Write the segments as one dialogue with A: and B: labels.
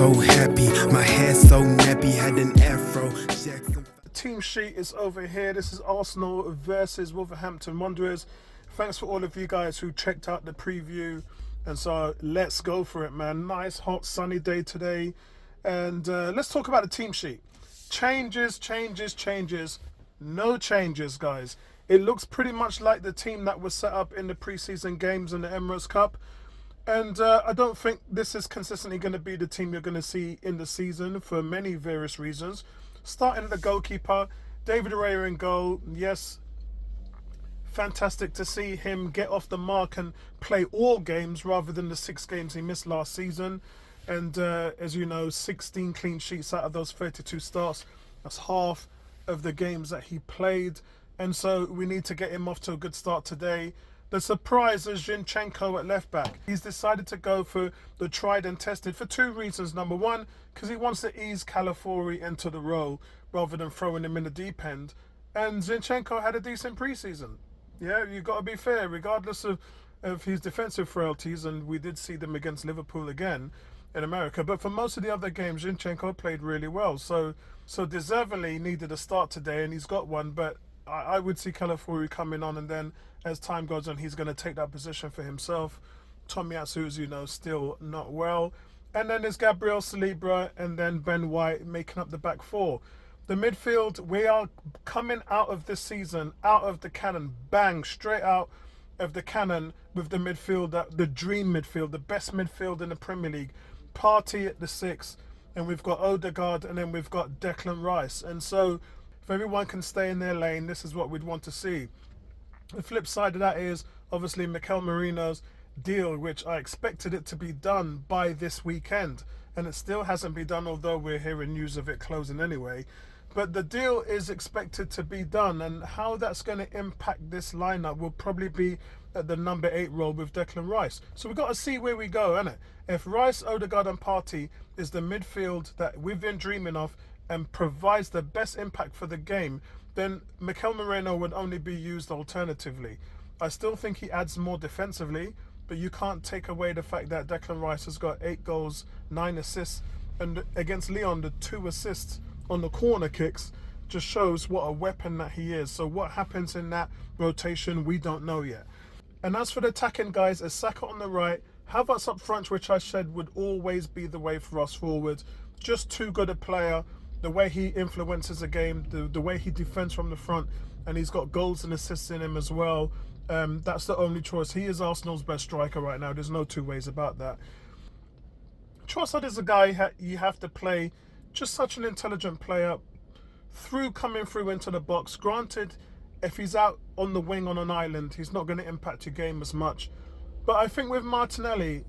A: so happy, my hair so nappy, had an afro. Jackson.
B: Team sheet is over here. This is Arsenal versus Wolverhampton Wanderers. Thanks for all of you guys who checked out the preview. And so let's go for it, man. Nice, hot, sunny day today. And let's talk about the team sheet. Changes. No changes, guys. It looks pretty much like the team that was set up in the preseason games in the Emirates Cup. And I don't think this is consistently going to be the team you're going to see in the season for many various reasons. Starting at the goalkeeper, David Raya in goal. Yes, fantastic to see him get off the mark and play all games rather than the 6 games he missed last season. And as you know, 16 clean sheets out of those 32 starts. That's half of the games that he played. And so we need to get him off to a good start today. The surprise is Zinchenko at left back. He's decided to go for the tried and tested for 2 reasons. Number one, because he wants to ease Calafiori into the role rather than throwing him in the deep end. And Zinchenko had a decent preseason. Yeah, you've got to be fair, regardless of his defensive frailties, and we did see them against Liverpool again in America. But for most of the other games, Zinchenko played really well. So deservedly needed a start today, and he's got one. But I would see Calafiori coming on, and then as time goes on, he's going to take that position for himself. Tomiyasu, as you know, still not well. And then there's Gabriel Saliba and then Ben White making up the back 4. The midfield, we are coming out of this season, out of the cannon, bang, straight out of the cannon with the midfield, the dream midfield, the best midfield in the Premier League. Partey at the 6, and we've got Odegaard, and then we've got Declan Rice. And so if everyone can stay in their lane, this is what we'd want to see. The flip side of that is obviously Mikel Merino's deal, which I expected it to be done by this weekend, and it still hasn't been done, although we're hearing news of it closing anyway. But the deal is expected to be done, and how that's going to impact this lineup will probably be at the number 8 role with Declan Rice. So we've got to see where we go, innit? If Rice, Odegaard and Partey is the midfield that we've been dreaming of and provides the best impact for the game, then Mikel Merino would only be used alternatively. I still think he adds more defensively, but you can't take away the fact that Declan Rice has got 8 goals, 9 assists, and against Lyon, the 2 assists on the corner kicks just shows what a weapon that he is. So what happens in that rotation, we don't know yet. And as for the attacking guys, it's Saka on the right, Havertz up front, which I said would always be the way for us forward. Just too good a player. The way he influences the game, the way he defends from the front, and he's got goals and assists in him as well. That's the only choice. He is Arsenal's best striker right now. There's no 2 ways about that. Trossard is a guy you have to play. Just such an intelligent player. Coming through into the box. Granted, if he's out on the wing on an island, he's not going to impact your game as much. But I think with Martinelli,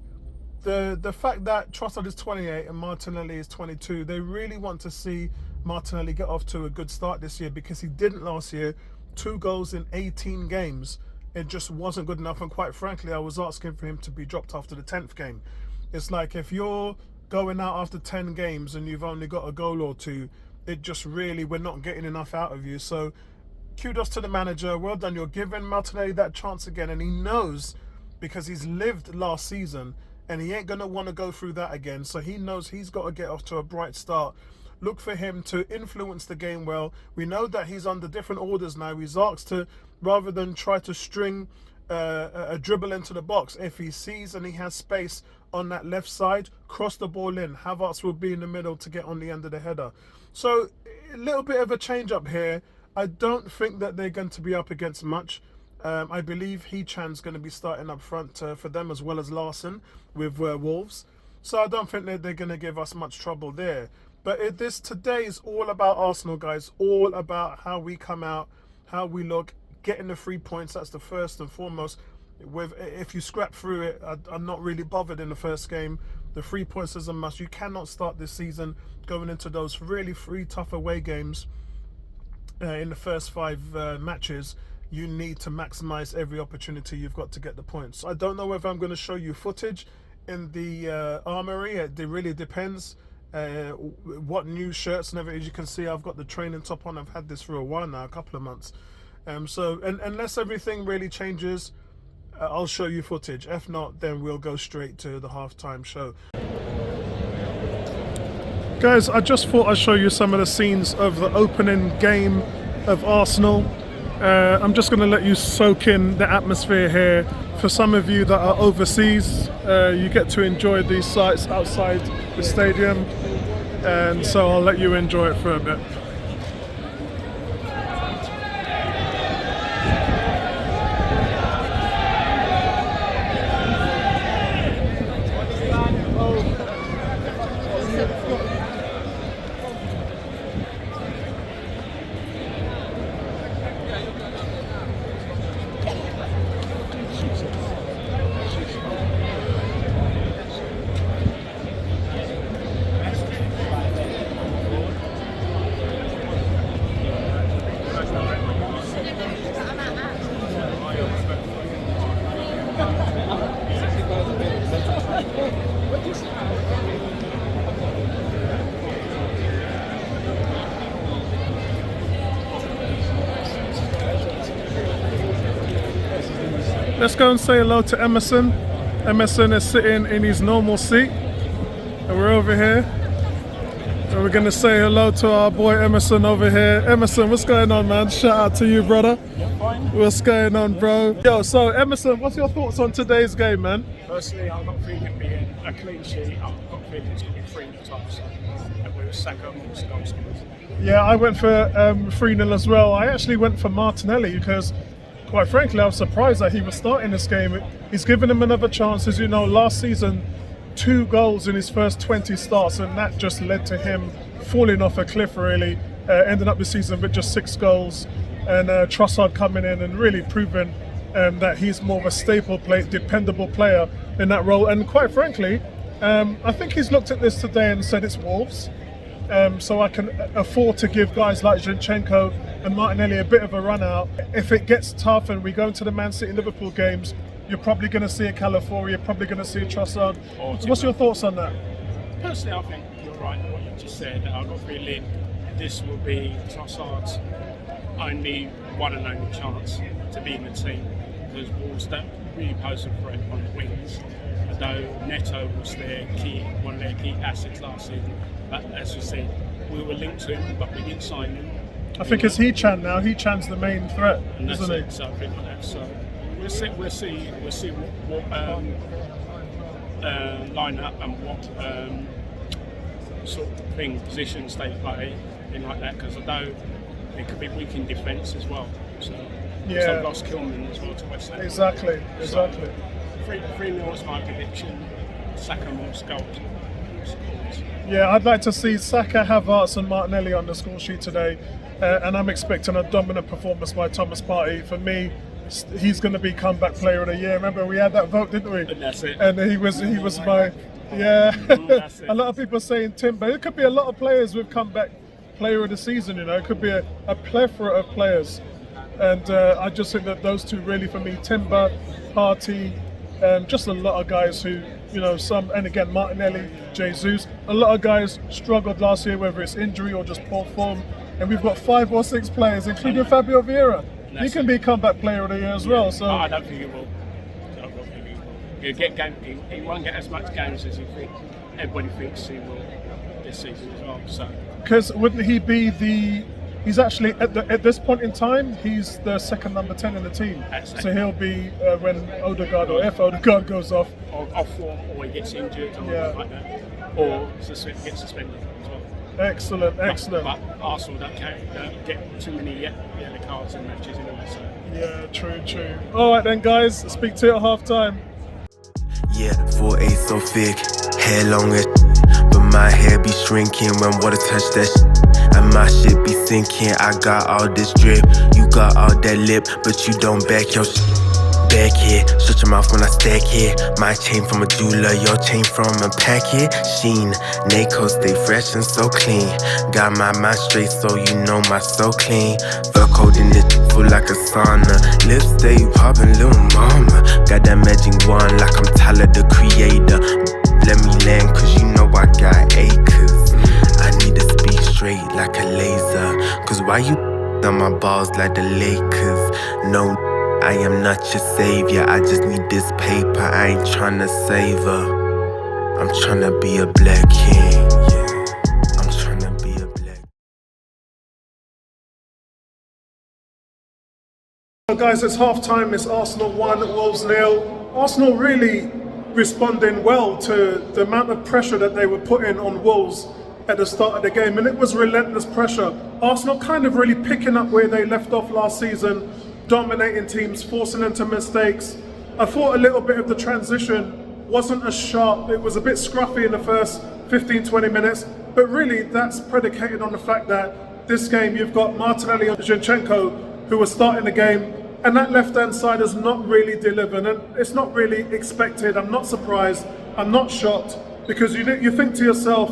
B: the fact that Trossard is 28 and Martinelli is 22, they really want to see Martinelli get off to a good start this year, because he didn't last year. 2 goals in 18 games. It just wasn't good enough, and quite frankly, I was asking for him to be dropped after the 10th game. It's like if you're going out after 10 games and you've only got a goal or 2, it just really, we're not getting enough out of you. So kudos to the manager. Well done. You're giving Martinelli that chance again, and he knows, because he's lived last season, and he ain't going to want to go through that again. So he knows he's got to get off to a bright start. Look for him to influence the game well. We know that he's under different orders now. He's asked to, rather than try to string a dribble into the box, if he sees and he has space on that left side, cross the ball in. Havertz will be in the middle to get on the end of the header. So a little bit of a change up here. I don't think that they're going to be up against much. I believe Hechan's going to be starting up front for them, as well as Larson with Wolves. So I don't think that they're going to give us much trouble there. But today is all about Arsenal, guys. All about how we come out, how we look, getting the 3 points. That's the first and foremost. If you scrap through it, I'm not really bothered in the first game. The 3 points is a must. You cannot start this season going into those really 3 tough away games in the first 5 matches. You need to maximize every opportunity you've got to get the points. I don't know whether I'm going to show you footage in the armory. It really depends what new shirts and everything. As you can see, I've got the training top on. I've had this for a while now, a couple of months. So unless everything really changes, I'll show you footage. If not, then we'll go straight to the halftime show. Guys, I just thought I'd show you some of the scenes of the opening game of Arsenal. I'm just going to let you soak in the atmosphere here. For some of you that are overseas, you get to enjoy these sights outside the stadium, and so I'll let you enjoy it for a bit. Let's go and say hello to Emerson. Emerson is sitting in his normal seat, and we're over here. And we're going to say hello to our boy Emerson over here. Emerson, what's going on, man? Shout out to you, brother.
C: Yeah, fine.
B: What's going on, bro? Yo, so Emerson, what's your thoughts on today's game, man?
C: Personally, I've got a feeling it'll be a clean sheet. I've got a feeling it's going to be 3-0 times. And we were Saka amongst goal scorers.
B: Yeah, I went for 3-0 as well. I actually went for Martinelli because, quite frankly, I was surprised that he was starting this game. He's given him another chance. As you know, last season, 2 goals in his first 20 starts, and that just led to him falling off a cliff, really. Ending up the season with just 6 goals. And Trossard coming in and really proving that he's more of a staple dependable player in that role. And quite frankly, I think he's looked at this today and said it's Wolves. So I can afford to give guys like Zinchenko and Martinelli a bit of a run out. If it gets tough and we go into the Man City-Liverpool games, you're probably going to see a Calafiori, you're probably going to see a Trossard. What's your thoughts on that?
C: Personally, I think you're right in what you just said. I've got a feeling this will be Trossard's only one and only chance to be in the team, because Wolves don't really pose a threat on the wings. Although Neto was one of their key assets last season. But as you said, we were linked to him, but we didn't sign him.
B: I think it's Hechan now. Hechan's the main threat,
C: and that's
B: isn't
C: it.
B: he?
C: So I think like that. So we'll see what line up and what sort of thing, positions they play in like that. Because although it could be weak in defence as well. So
B: yeah,
C: they've lost Kilman as well to West Ham.
B: Exactly.
C: So 3-0 is my prediction. Saka more goals.
B: Yeah, I'd like to see Saka, Havertz and Martinelli on the score sheet today, and I'm expecting a dominant performance by Thomas Partey. For me, he's going to be comeback player of the year. Remember, we had that vote, didn't we?
C: And that's it.
B: And he was my, yeah.
C: That's it.
B: A lot of people saying Timber. It could be a lot of players with comeback player of the season. You know, it could be a plethora of players, and I just think that those two really, for me, Timber, Partey, just a lot of guys who, you know, and again, Martinelli, Jesus, a lot of guys struggled last year, whether it's injury or just poor form. And we've got 5 or 6 players, including Fabio Vieira. He can be comeback player of the year as well. So
C: I don't think he will. He'll get he won't get as much games as everybody thinks he will this season as well. So
B: because wouldn't he be he's actually at this point in time, he's the second number 10 in the team. So he'll be when Odegaard or if Odegaard goes off
C: form, or he gets injured, or like that, or gets suspended as well.
B: Excellent.
C: But Arsenal don't get too many yellow cards in matches anyway. So
B: yeah, true. All right then, guys. Speak to you at half time.
A: Yeah, 4'8" so thick, hair long as but my hair be shrinking when water touch that and my shit be sinking. I got all this drip, you got all that lip, but you don't back your back here. Shut your mouth when I stack here. My chain from a jeweler, your chain from a packet. Sheen, Naco stay fresh and so clean. Got my mind straight, so you know my so clean. Felt cold in this full like a sauna. Lips stay poppin', little mama. Got that magic wand like I'm Tyler the Creator. Let me land, cause you know I got acres. I need to speak straight like a laser. Cause why you on my balls like the Lakers? No, I am not your savior, I just need this paper. I ain't tryna save her, I'm tryna be a black king, yeah.
B: So guys, it's half time, it's Arsenal 1, Wolves 0. Arsenal really responding well to the amount of pressure that they were putting on Wolves at the start of the game, and it was relentless pressure. Arsenal kind of really picking up where they left off last season, dominating teams, forcing them to mistakes. I thought a little bit of the transition wasn't as sharp, it was a bit scruffy in the first 15-20 minutes, but really that's predicated on the fact that this game you've got Martinelli and Zinchenko who are starting the game, and that left-hand side has not really delivered, and it's not really expected. I'm not surprised, I'm not shocked, because you think to yourself,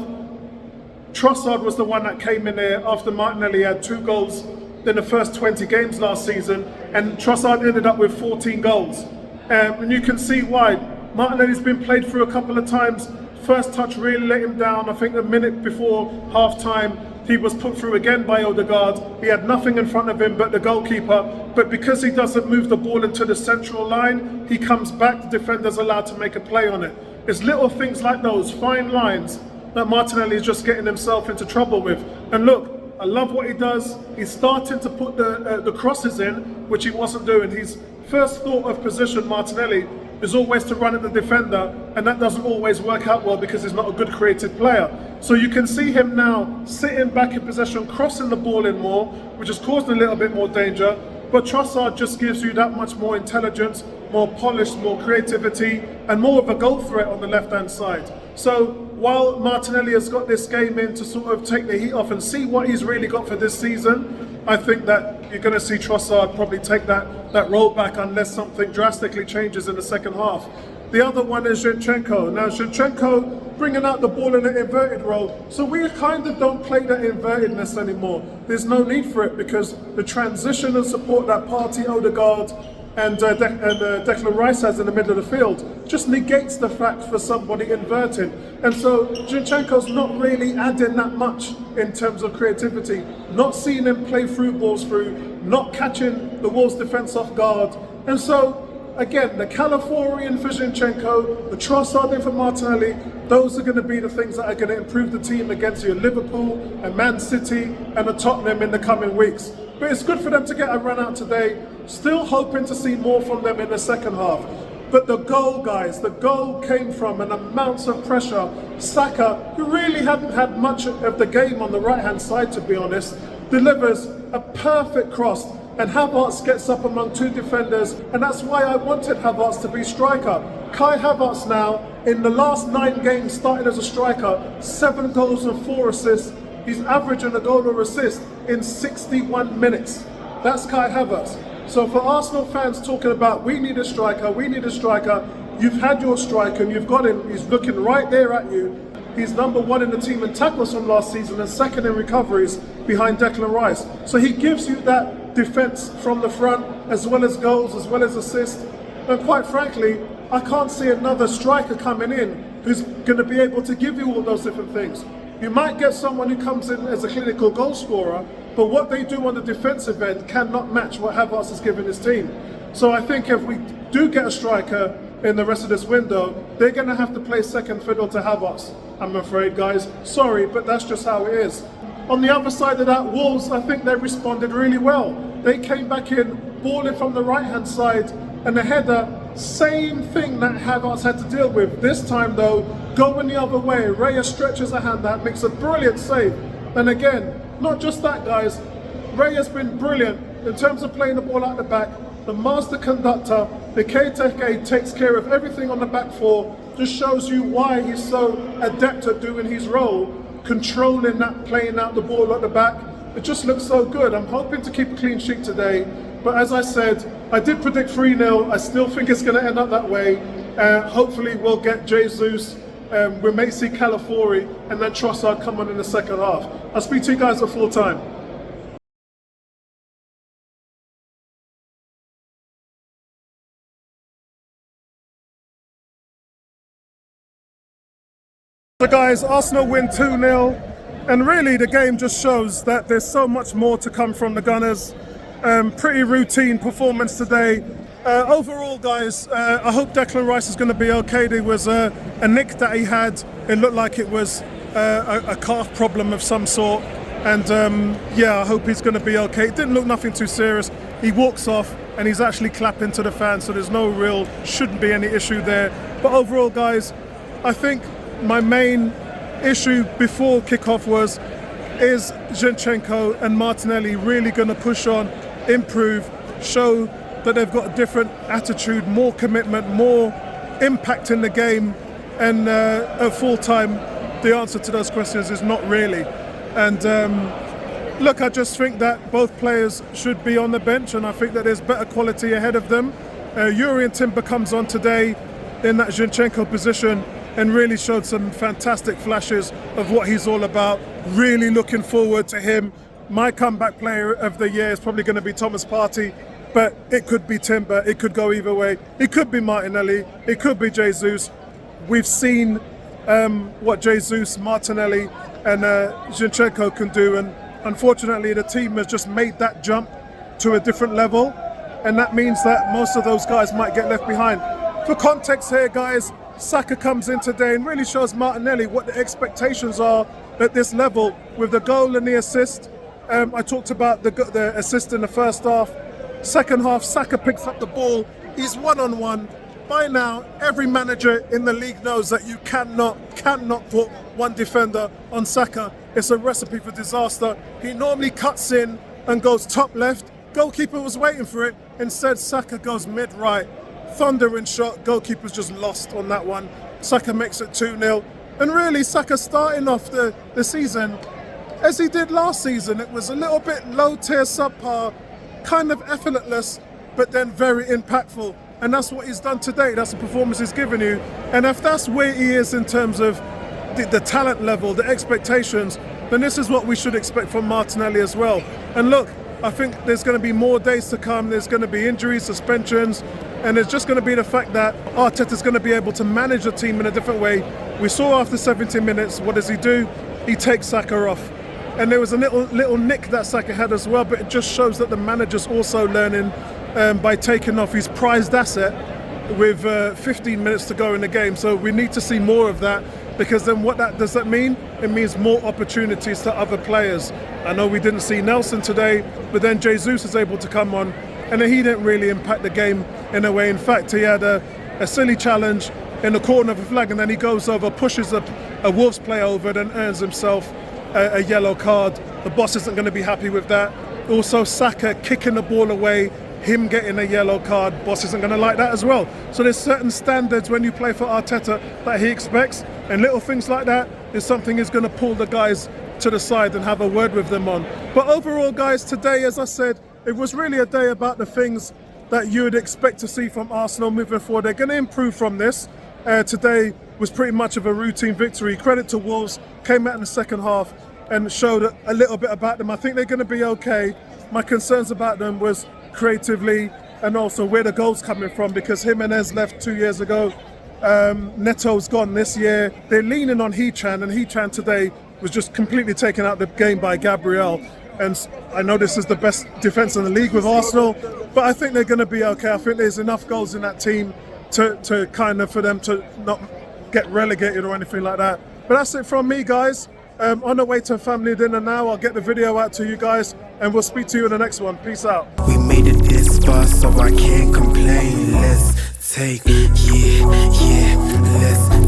B: Trossard was the one that came in there after Martinelli had 2 goals in the first 20 games last season, and Trossard ended up with 14 goals. And you can see why. Martinelli's been played through a couple of times. First touch really let him down. I think a minute before half-time, he was put through again by Odegaard. He had nothing in front of him but the goalkeeper. But because he doesn't move the ball into the central line, he comes back, the defender's allowed to make a play on it. It's little things like those, fine lines, that Martinelli is just getting himself into trouble with. And look, I love what he does. He's starting to put the crosses in, which he wasn't doing. His first thought of position, Martinelli, is always to run at the defender, and that doesn't always work out well because he's not a good creative player. So you can see him now sitting back in possession, crossing the ball in more, which has caused a little bit more danger. But Trossard just gives you that much more intelligence, more polish, more creativity, and more of a goal threat on the left-hand side. So while Martinelli has got this game in to sort of take the heat off and see what he's really got for this season, I think that you're going to see Trossard probably take that role back unless something drastically changes in the second half. The other one is Zinchenko. Now Zinchenko bringing out the ball in an inverted role. So we kind of don't play that invertedness anymore. There's no need for it because the transition and support that Partey, Odegaard and Declan Rice has in the middle of the field just negates the fact for somebody inverting. And so Zinchenko's not really adding that much in terms of creativity. Not seeing him play through balls through, not catching the Wolves defence off guard. And so again, the Californian for Zinchenko, the Trossard for Martinelli, those are going to be the things that are going to improve the team against your Liverpool and Man City and the Tottenham in the coming weeks. But it's good for them to get a run out today. Still hoping to see more from them in the second half. But the goal, guys, the goal came from an amount of pressure. Saka, who really hadn't had much of the game on the right-hand side, to be honest, delivers a perfect cross. And Havertz gets up among 2 defenders, and that's why I wanted Havertz to be striker. Kai Havertz now, in the last 9 games starting as a striker, 7 goals and 4 assists. He's averaging a goal or assist in 61 minutes. That's Kai Havertz. So for Arsenal fans talking about we need a striker, you've had your striker and you've got him, he's looking right there at you. He's number 1 in the team in tackles from last season and 2nd in recoveries behind Declan Rice. So he gives you that defence from the front, as well as goals, as well as assists. And quite frankly, I can't see another striker coming in who's going to be able to give you all those different things. You might get someone who comes in as a clinical goal scorer, but what they do on the defensive end cannot match what Havertz has given his team. So I think if we do get a striker in the rest of this window, they're going to have to play second fiddle to Havertz, I'm afraid, guys. Sorry, but that's just how it is. On the other side of that, Wolves, I think they responded really well. They came back in, balling from the right-hand side, and the header, same thing that Havertz had to deal with. This time, though, going the other way. Raya stretches a hand out, makes a brilliant save. And again, not just that, guys, Raya's been brilliant in terms of playing the ball out the back. The master conductor, the KTK, takes care of everything on the back 4. Just shows you why he's so adept at doing his role, controlling that, playing out the ball at the back. It just looks so good. I'm hoping to keep a clean sheet today. But as I said, I did predict 3-0. I still think it's going to end up that way. Hopefully we'll get Jesus, we may see Californi, and then Trossard come on in the second half. I'll speak to you guys at full time. So guys, Arsenal win 2-0. And really the game just shows that there's so much more to come from the Gunners. Pretty routine performance today. Overall, guys, I hope Declan Rice is going to be okay. There was a nick that he had. It looked like it was a calf problem of some sort. And yeah, I hope he's going to be okay. It didn't look nothing too serious. He walks off and he's actually clapping to the fans, so there's no real, shouldn't be any issue there. But overall, guys, I think my main issue before kickoff is Zinchenko and Martinelli really going to push on, improve, show that they've got a different attitude, more commitment, more impact in the game. And at full time, the answer to those questions is not really. And look, I just think that both players should be on the bench, and I think that there's better quality ahead of them. Jurriën Timber comes on today in that Zinchenko position and really showed some fantastic flashes of what he's all about. Really looking forward to him. My comeback player of the year is probably going to be Thomas Partey, but it could be Timber, it could go either way. It could be Martinelli, it could be Jesus. We've seen what Jesus, Martinelli and Zinchenko can do, and unfortunately the team has just made that jump to a different level, and that means that most of those guys might get left behind. For context here, guys, Saka comes in today and really shows Martinelli what the expectations are at this level with the goal and the assist. I talked about the assist in the first half. Second half, Saka picks up the ball. He's one-on-one. By now, every manager in the league knows that you cannot put one defender on Saka. It's a recipe for disaster. He normally cuts in and goes top left. Goalkeeper was waiting for it. Instead, Saka goes mid-right. Thundering shot. Goalkeeper's just lost on that one. Saka makes it 2-0. And really, Saka starting off the season as he did last season. It was a little bit low-tier, subpar, kind of effortless, but then very impactful. And that's what he's done today. That's the performance he's given you. And if that's where he is in terms of the talent level, the expectations, then this is what we should expect from Martinelli as well. And look, I think there's going to be more days to come. There's going to be injuries, suspensions, and it's just going to be the fact that Arteta's going to be able to manage the team in a different way. We saw after 70 minutes, what does he do? He takes Saka off. And there was a little nick that Saka had as well, but it just shows that the manager's also learning by taking off his prized asset with 15 minutes to go in the game. So we need to see more of that, because then what does that mean? It means more opportunities to other players. I know we didn't see Nelson today, but then Jesus is able to come on, and then he didn't really impact the game in a way. In fact, he had a silly challenge in the corner of the flag, and then he goes over, pushes a Wolves player over, then earns himself a yellow card. The boss isn't going to be happy with that. Also, Saka kicking the ball away, him getting a yellow card, boss isn't going to like that as well. So there's certain standards when you play for Arteta that he expects, and little things like that is something he's going to pull the guys to the side and have a word with them on. But overall, guys, today, as I said, it was really a day about the things that you would expect to see from Arsenal moving forward. They're going to improve from this. Today was pretty much of a routine victory. Credit to Wolves, came out in the second half and showed a little bit about them. I think they're going to be okay. My concerns about them was creatively and also where the goal's coming from, because Jimenez left 2 years ago. Neto's gone this year. They're leaning on Hechan, and Hechan today was just completely taken out of the game by Gabriel. And I know this is the best defence in the league with Arsenal, but I think they're going to be okay. I think there's enough goals in that team to kind of for them to not get relegated or anything like that. But that's it from me, guys. On the way to family dinner now. I'll get the video out to you guys, and we'll speak to you in the next one. Peace out.
A: We made it this far, so I can't complain. Let's take, let's